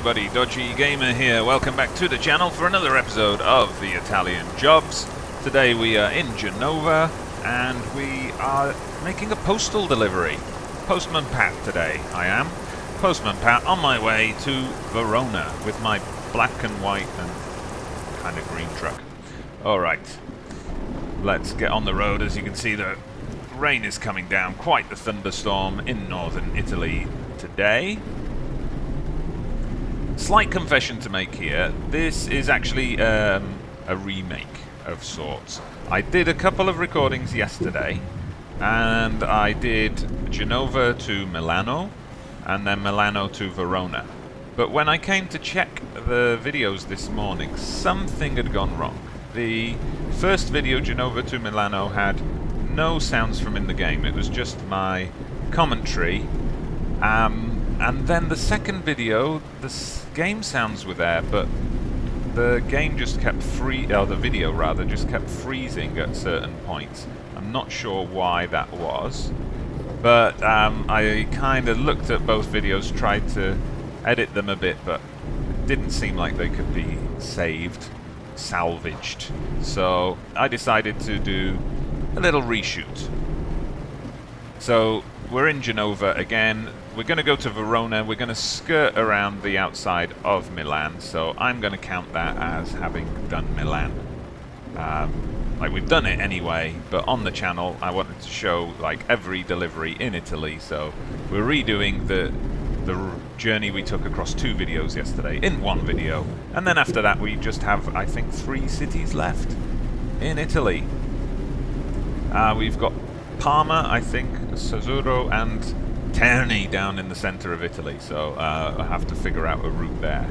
everybody, Dodgy Gamer here. Welcome back to the channel for another episode of the Italian Jobs. Today we are in Genova and we are making a postal delivery. Postman Pat today, I am. Postman Pat on my way to Verona with my black and white and kind of green truck. Alright, let's get on the road. As you can see, the rain is coming down, quite the thunderstorm in northern Italy today. Slight confession to make here. This is actually a remake of sorts. I did a couple of recordings yesterday, and I did Genova to Milano, and then Milano to Verona. But when I came to check the videos this morning, something had gone wrong. The first video, Genova to Milano, had no sounds from in the game. It was just my commentary. And then the second video, the game sounds were there, but the game just kept the video rather, just kept freezing at certain points. I'm not sure why that was, but I kind of looked at both videos, tried to edit them a bit, but it didn't seem like they could be salvaged. So I decided to do a little reshoot. So we're in Genova again. We're going to go to Verona. We're going to skirt around the outside of Milan, so I'm going to count that as having done Milan. Like, we've done it anyway, but on the channel I wanted to show like every delivery in Italy, so we're redoing the journey we took across 2 videos yesterday in 1 video, and then after that we just have, I think, 3 cities left in Italy. We've got Parma, I think, Sassuolo, and Terni down in the center of Italy, so I have to figure out a route there.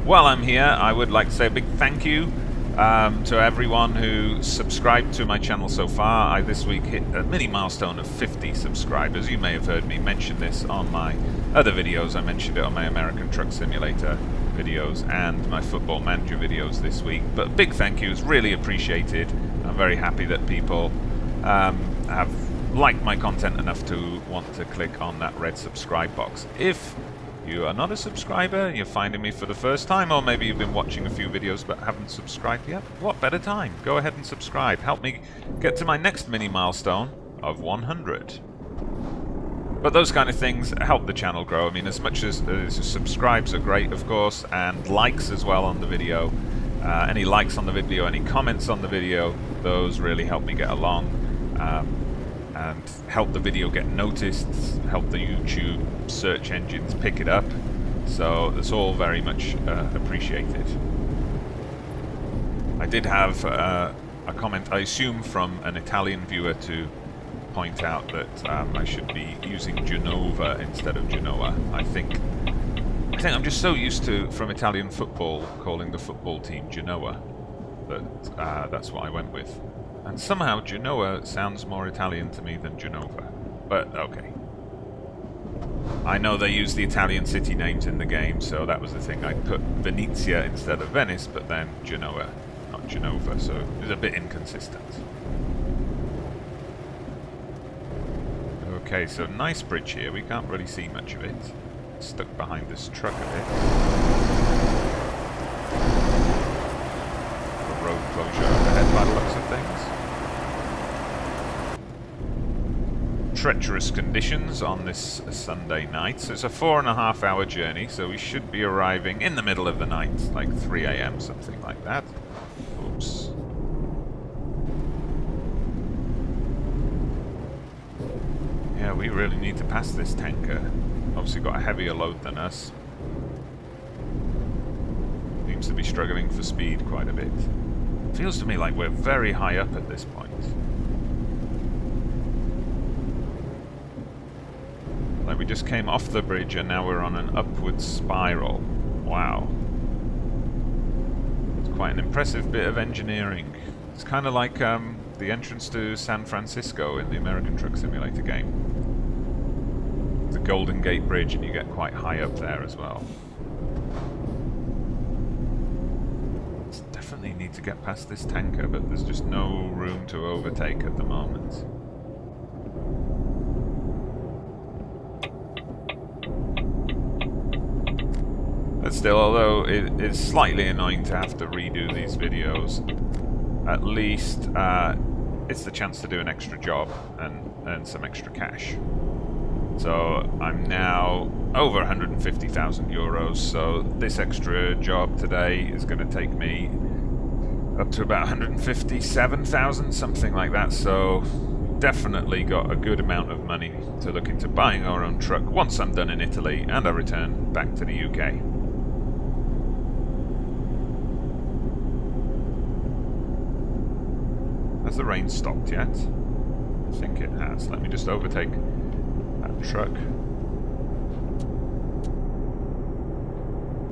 While I'm here, I would like to say a big thank you to everyone who subscribed to my channel so far. I this week hit a mini milestone of 50 subscribers. You may have heard me mention this on my other videos. I mentioned it on my American Truck Simulator videos and my Football Manager videos this week. But big thank yous, really appreciated. I'm very happy that people have liked my content enough to want to click on that red subscribe box. If you are not a subscriber, you're finding me for the first time, or maybe you've been watching a few videos but haven't subscribed yet, what better time? Go ahead and subscribe. Help me get to my next mini milestone of 100. But those kind of things help the channel grow. I mean, as much as subscribes are great, of course, and likes as well on the video. Any likes on the video, any comments on the video, those really help me get along. And help the video get noticed, help the YouTube search engines pick it up. So it's all very much appreciated. I did have a comment, I assume from an Italian viewer, to point out that I should be using Genova instead of Genoa. I think I'm just so used to, from Italian football, calling the football team Genoa, that that's what I went with. And somehow Genoa sounds more Italian to me than Genova. But okay. I know they use the Italian city names in the game, so that was the thing. I put Venezia instead of Venice, but then Genoa, not Genova, so it's a bit inconsistent. Okay, so nice bridge here. We can't really see much of it. Stuck behind this truck a bit. A road closure overhead by the looks of things. Treacherous conditions on this Sunday night. So it's a 4.5 hour journey, so we should be arriving in the middle of the night, like 3 AM, something like that. Oops. Yeah, we really need to pass this tanker. Obviously got a heavier load than us. Seems to be struggling for speed quite a bit. Feels to me like we're very high up at this point. Like we just came off the bridge and now we're on an upward spiral. Wow. It's quite an impressive bit of engineering. It's kind of like the entrance to San Francisco in the American Truck Simulator game. The Golden Gate Bridge, and you get quite high up there as well. Definitely need to get past this tanker, but there's just no room to overtake at the moment. But still, although it is slightly annoying to have to redo these videos, at least it's the chance to do an extra job and earn some extra cash. So I'm now over 150,000 euros, so this extra job today is going to take me up to about 157,000, something like that. So definitely got a good amount of money to look into buying our own truck once I'm done in Italy and I return back to the UK. Has the rain stopped yet? I think it has. Let me just overtake that truck.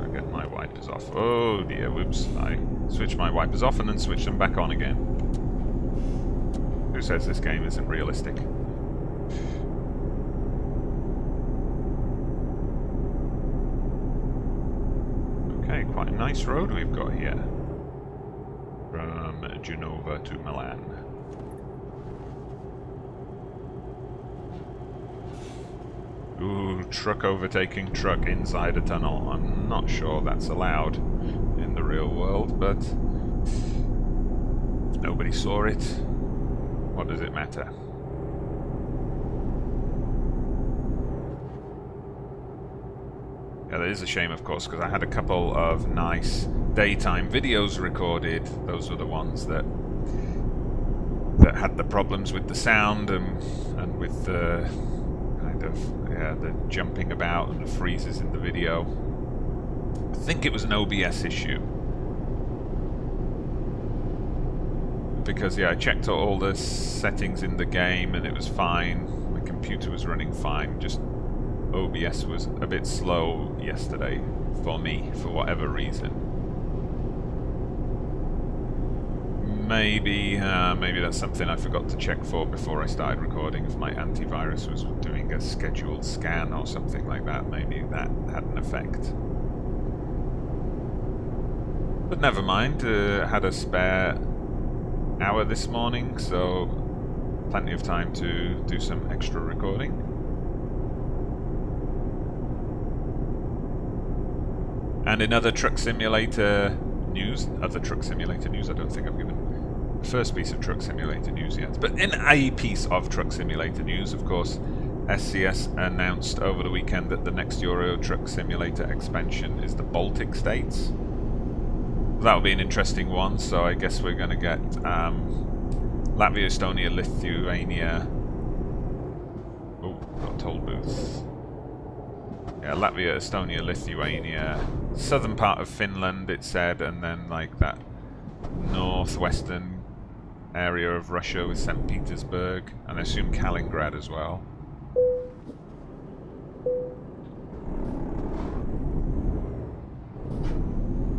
I'll get my wipers off. Oh dear, whoops. I switched my wipers off and then switched them back on again. Who says this game isn't realistic? Okay, quite a nice road we've got here. From Genova to Milan. Ooh, truck overtaking truck inside a tunnel. I'm not sure that's allowed in the real world, but if nobody saw it, what does it matter? Yeah, that is a shame, of course, because I had a couple of nice daytime videos recorded. Those were the ones that had the problems with the sound and with the kind of the jumping about and the freezes in the video. I think it was an OBS issue. Because I checked all the settings in the game and it was fine. My computer was running fine. Just OBS was a bit slow yesterday for me, for whatever reason. Maybe that's something I forgot to check for before I started recording. If my antivirus was doing a scheduled scan or something like that, maybe that had an effect. But never mind, had a spare hour this morning, so plenty of time to do some extra recording. And in other Truck Simulator news, I don't think I've given the first piece of Truck Simulator news yet. But in a piece of Truck Simulator news, of course, SCS announced over the weekend that the next Euro Truck Simulator expansion is the Baltic states. That'll be an interesting one, so I guess we're going to get Latvia, Estonia, Lithuania. Oh, got toll booths. Yeah, Latvia, Estonia, Lithuania, southern part of Finland, it said, and then like that northwestern area of Russia with St. Petersburg, and I assume Kaliningrad as well.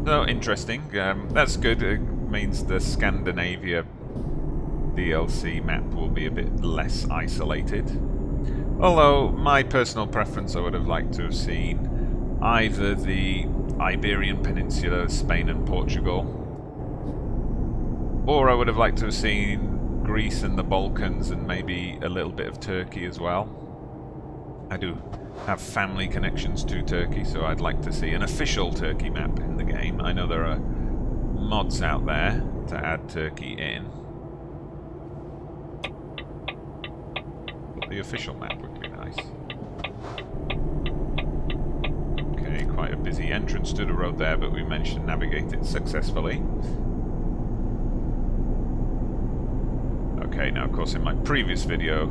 So interesting. That's good. It means the Scandinavia DLC map will be a bit less isolated. Although, my personal preference, I would have liked to have seen either the Iberian Peninsula, Spain and Portugal, or I would have liked to have seen Greece and the Balkans and maybe a little bit of Turkey as well. I do have family connections to Turkey, so I'd like to see an official Turkey map in the game. I know there are mods out there to add Turkey in. But the official map would be nice. Okay, quite a busy entrance to the road there, but we managed to navigate it successfully. Okay, now of course in my previous video,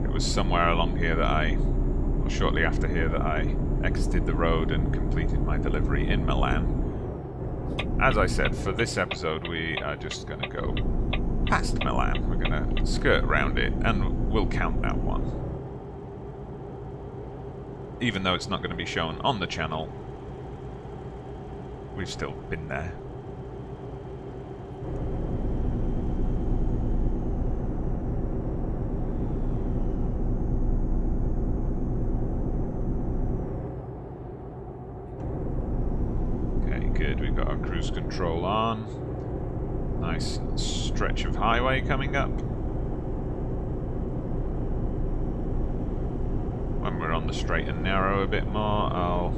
it was somewhere along here that or shortly after here, that I exited the road and completed my delivery in Milan. As I said, for this episode we are just going to go past Milan. We're going to skirt around it and we'll count that one. Even though it's not going to be shown on the channel, we've still been there. Good, we've got our cruise control on. Nice stretch of highway coming up. When we're on the straight and narrow a bit more, I'll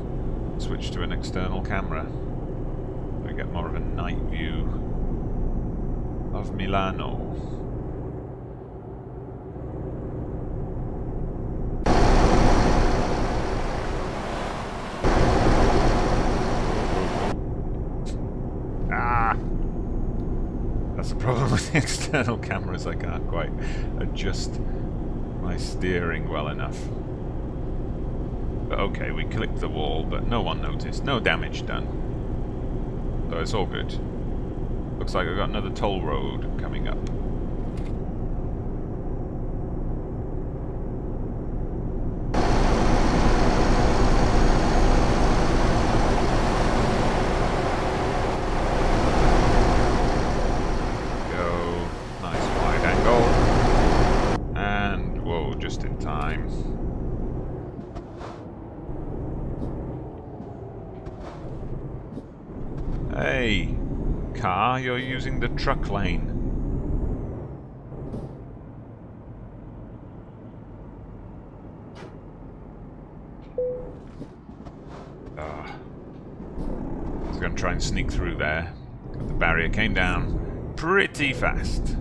switch to an external camera. We get more of a night view of Milano. That's the problem with the external cameras, I can't quite adjust my steering well enough. But okay, we clipped the wall, but no one noticed. No damage done. So it's all good. Looks like I've got another toll road coming up. Hey, car, you're using the truck lane. I was going to try and sneak through there. The barrier came down pretty fast.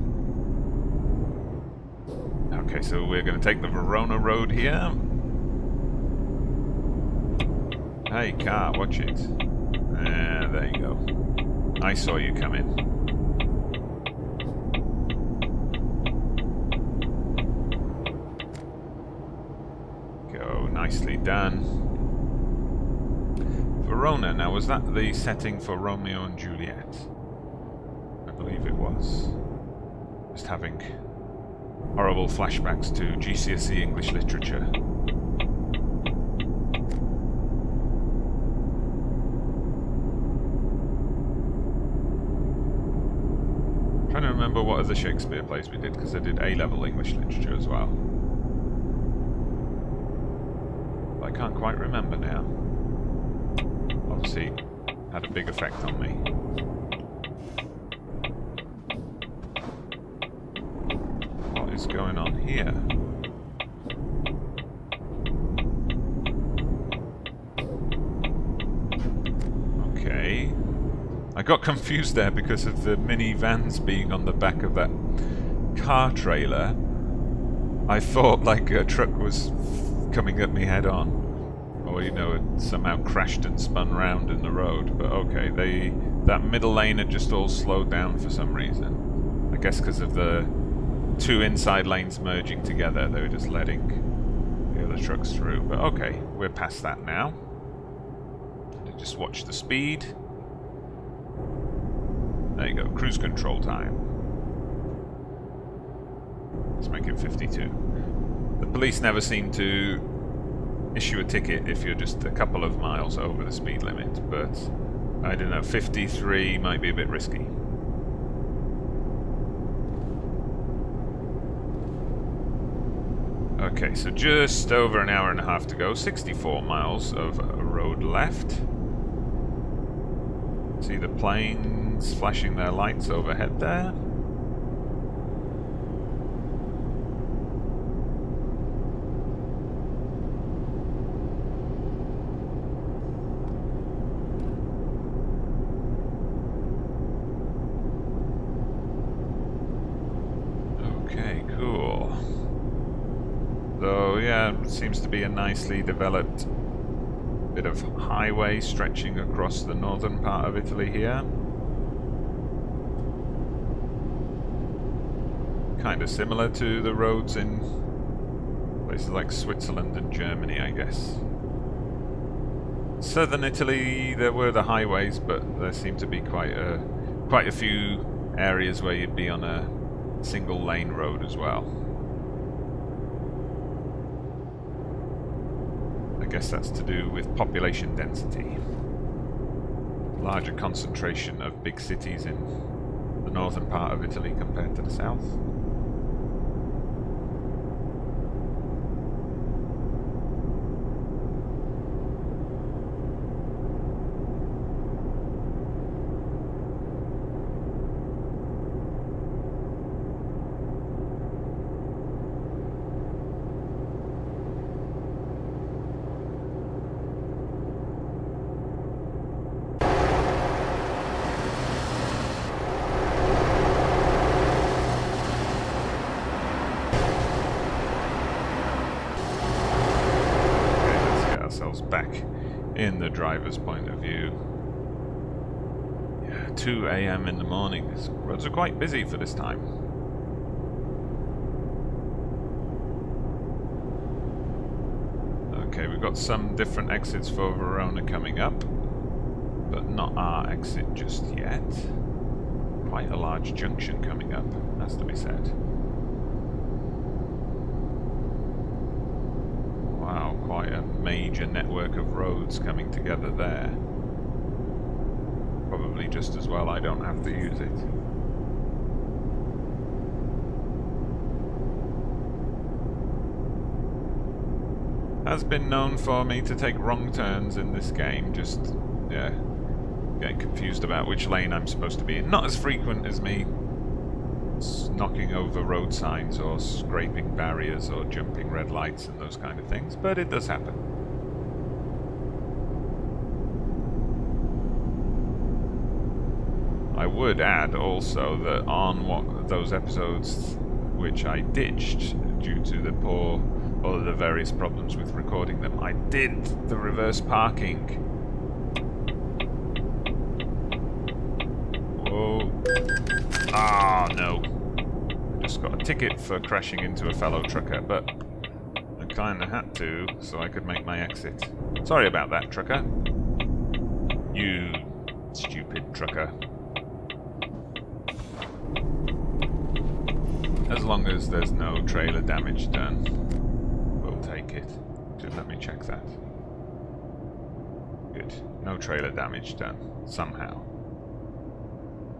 Okay, so we're going to take the Verona road here. Hey, car, watch it. There you go. I saw you come in. Go, nicely done. Verona, now was that the setting for Romeo and Juliet? I believe it was. Just having horrible flashbacks to GCSE English literature. Trying to remember what other Shakespeare plays we did, because I did A-level English literature as well. But I can't quite remember now. Obviously, had a big effect on me. What is going on here? Okay. I got confused there because of the minivans being on the back of that car trailer. I thought like a truck was coming at me head on, or you know, it somehow crashed and spun round in the road. But okay, that middle lane had just all slowed down for some reason. I guess because of the two inside lanes merging together, they were just letting the other trucks through. But okay, we're past that now. Just watch the speed. There you go, cruise control time. Let's make it 52. The police never seem to issue a ticket if you're just a couple of miles over the speed limit, but I don't know, 53 might be a bit risky. Okay, so just over an hour and a half to go, 64 miles of road left. See the planes flashing their lights overhead there. Okay, cool. So yeah, it seems to be a nicely developed bit of highway stretching across the northern part of Italy here. Kind of similar to the roads in places like Switzerland and Germany, I guess. Southern Italy, there were the highways, but there seemed to be quite a few areas where you'd be on a single lane road as well. I guess that's to do with population density. Larger concentration of big cities in the northern part of Italy compared to the south. back in the driver's point of view. Yeah, 2 a.m. in the morning. These roads are quite busy for this time. Okay, we've got some different exits for Verona coming up, but not our exit just yet. Quite a large junction coming up, has to be said. Wow, quite a major network of roads coming together there. Probably just as well I don't have to use it. Has been known for me to take wrong turns in this game, just, yeah, getting confused about which lane I'm supposed to be in. Not as frequent as me knocking over road signs or scraping barriers or jumping red lights and those kind of things, but it does happen. I would add also that on those episodes which I ditched due to the the various problems with recording them, I did the reverse parking. Whoa. Ah, no. I just got a ticket for crashing into a fellow trucker, but I kinda had to so I could make my exit. Sorry about that, trucker. You stupid trucker. As long as there's no trailer damage done, we'll take it. Just let me check that. Good. No trailer damage done, somehow.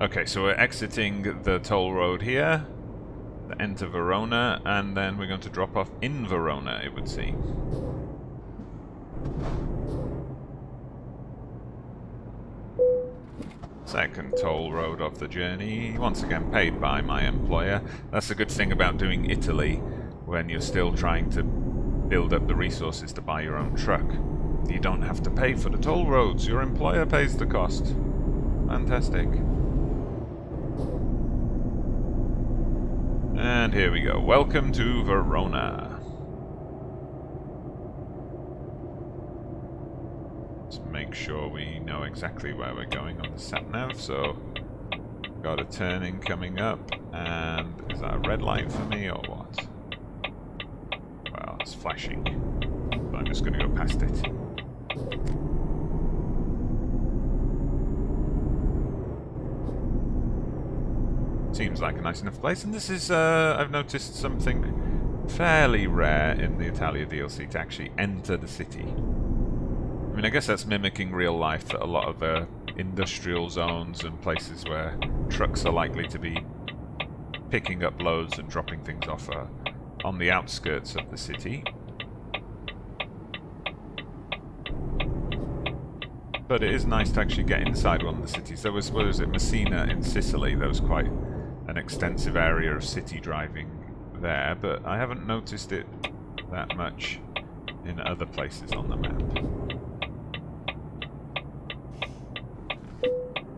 Okay, so we're exiting the toll road here, enter Verona, and then we're going to drop off in Verona, it would seem. Second toll road of the journey, once again paid by my employer. That's the good thing about doing Italy when you're still trying to build up the resources to buy your own truck. You don't have to pay for the toll roads, your employer pays the cost. Fantastic. And here we go. Welcome to Verona. Let's make sure we know exactly where we're going on the sat-nav. So, got a turning coming up, and is that a red light for me or what? Well, it's flashing, but I'm just going to go past it. Seems like a nice enough place, and this is, I've noticed something fairly rare in the Italia DLC to actually enter the city. I mean, I guess that's mimicking real life, that a lot of the industrial zones and places where trucks are likely to be picking up loads and dropping things off are on the outskirts of the city. But it is nice to actually get inside one of the cities. There was, what was it, Messina in Sicily. There was quite an extensive area of city driving there, but I haven't noticed it that much in other places on the map.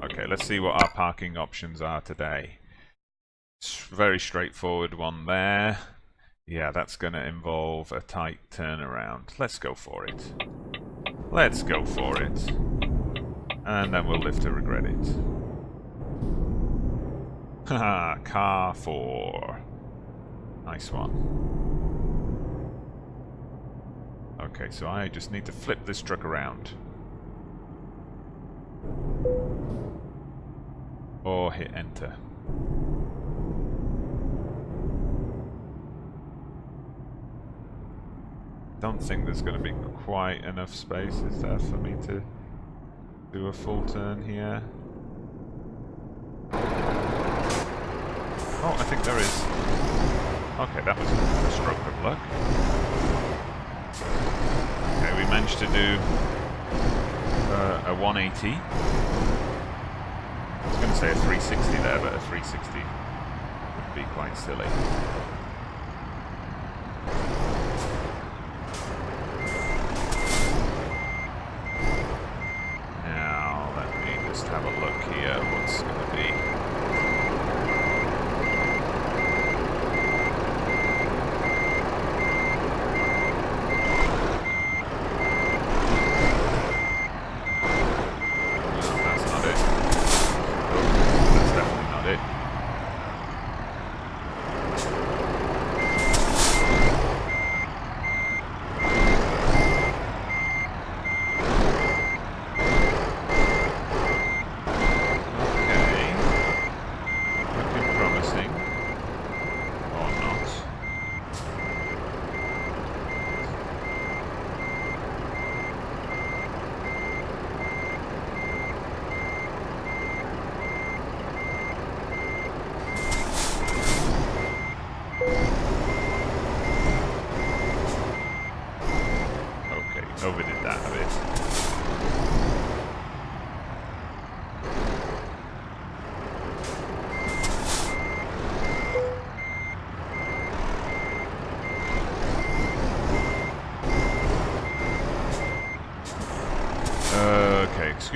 Okay, let's see what our parking options are today. It's a very straightforward one there. Yeah, that's going to involve a tight turnaround. Let's go for it. Let's go for it. And then we'll live to regret it. Haha, car 4. Nice one. Okay, so I just need to flip this truck around. Or hit enter. Don't think there's going to be quite enough space, is there, for me to do a full turn here? Oh, I think there is. Okay, that was a stroke of luck. Okay, we managed to do a 180. I was going to say a 360 there, but a 360 would be quite silly. Now, let me just have a look here, what's going to be.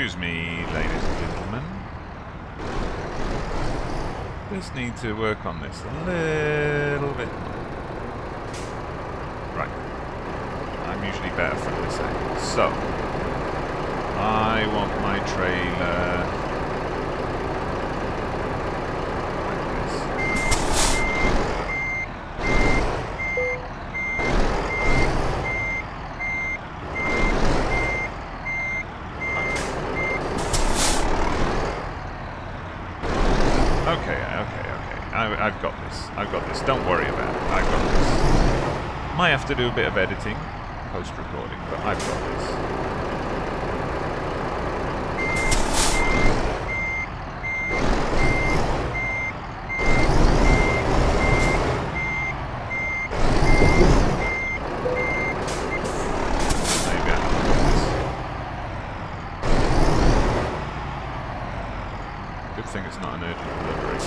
Excuse me, ladies and gentlemen. Just need to work on this a little bit. Right. I'm usually better from this angle. So, I want my trailer like this. Okay. I've got this. I've got this. Don't worry about it. I've got this. Might have to do a bit of editing, post-recording, but I've got this. Maybe I have this. Good thing it's not an urgent delivery.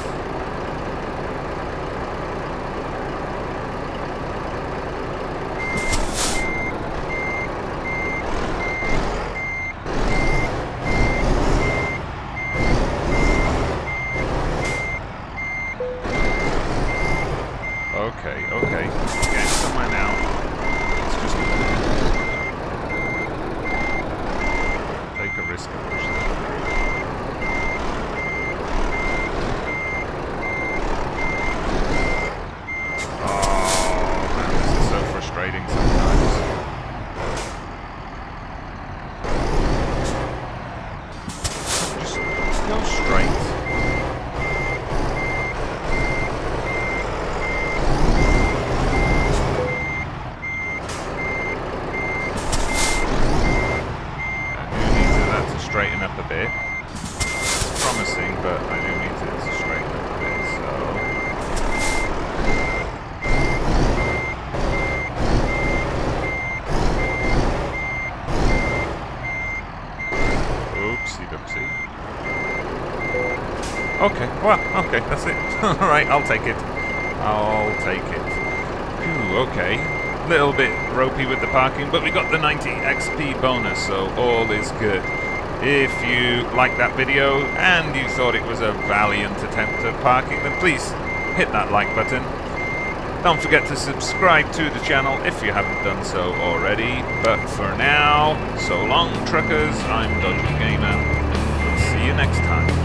Okay. Getting somewhere now. Let's just take a risk and push that through. Oh man, this is so frustrating sometimes. Just go straight. Straighten up a bit. It's promising, but I do need to straighten up a bit, so... Oopsie doopsie. Okay, well, okay, that's it. Alright, I'll take it. I'll take it. Phew, okay. Little bit ropey with the parking, but we got the 90 XP bonus, so all is good. If you liked that video and you thought it was a valiant attempt at parking, then please hit that like button. Don't forget to subscribe to the channel if you haven't done so already. But for now, so long truckers, I'm Dodgy Gamer. We'll see you next time.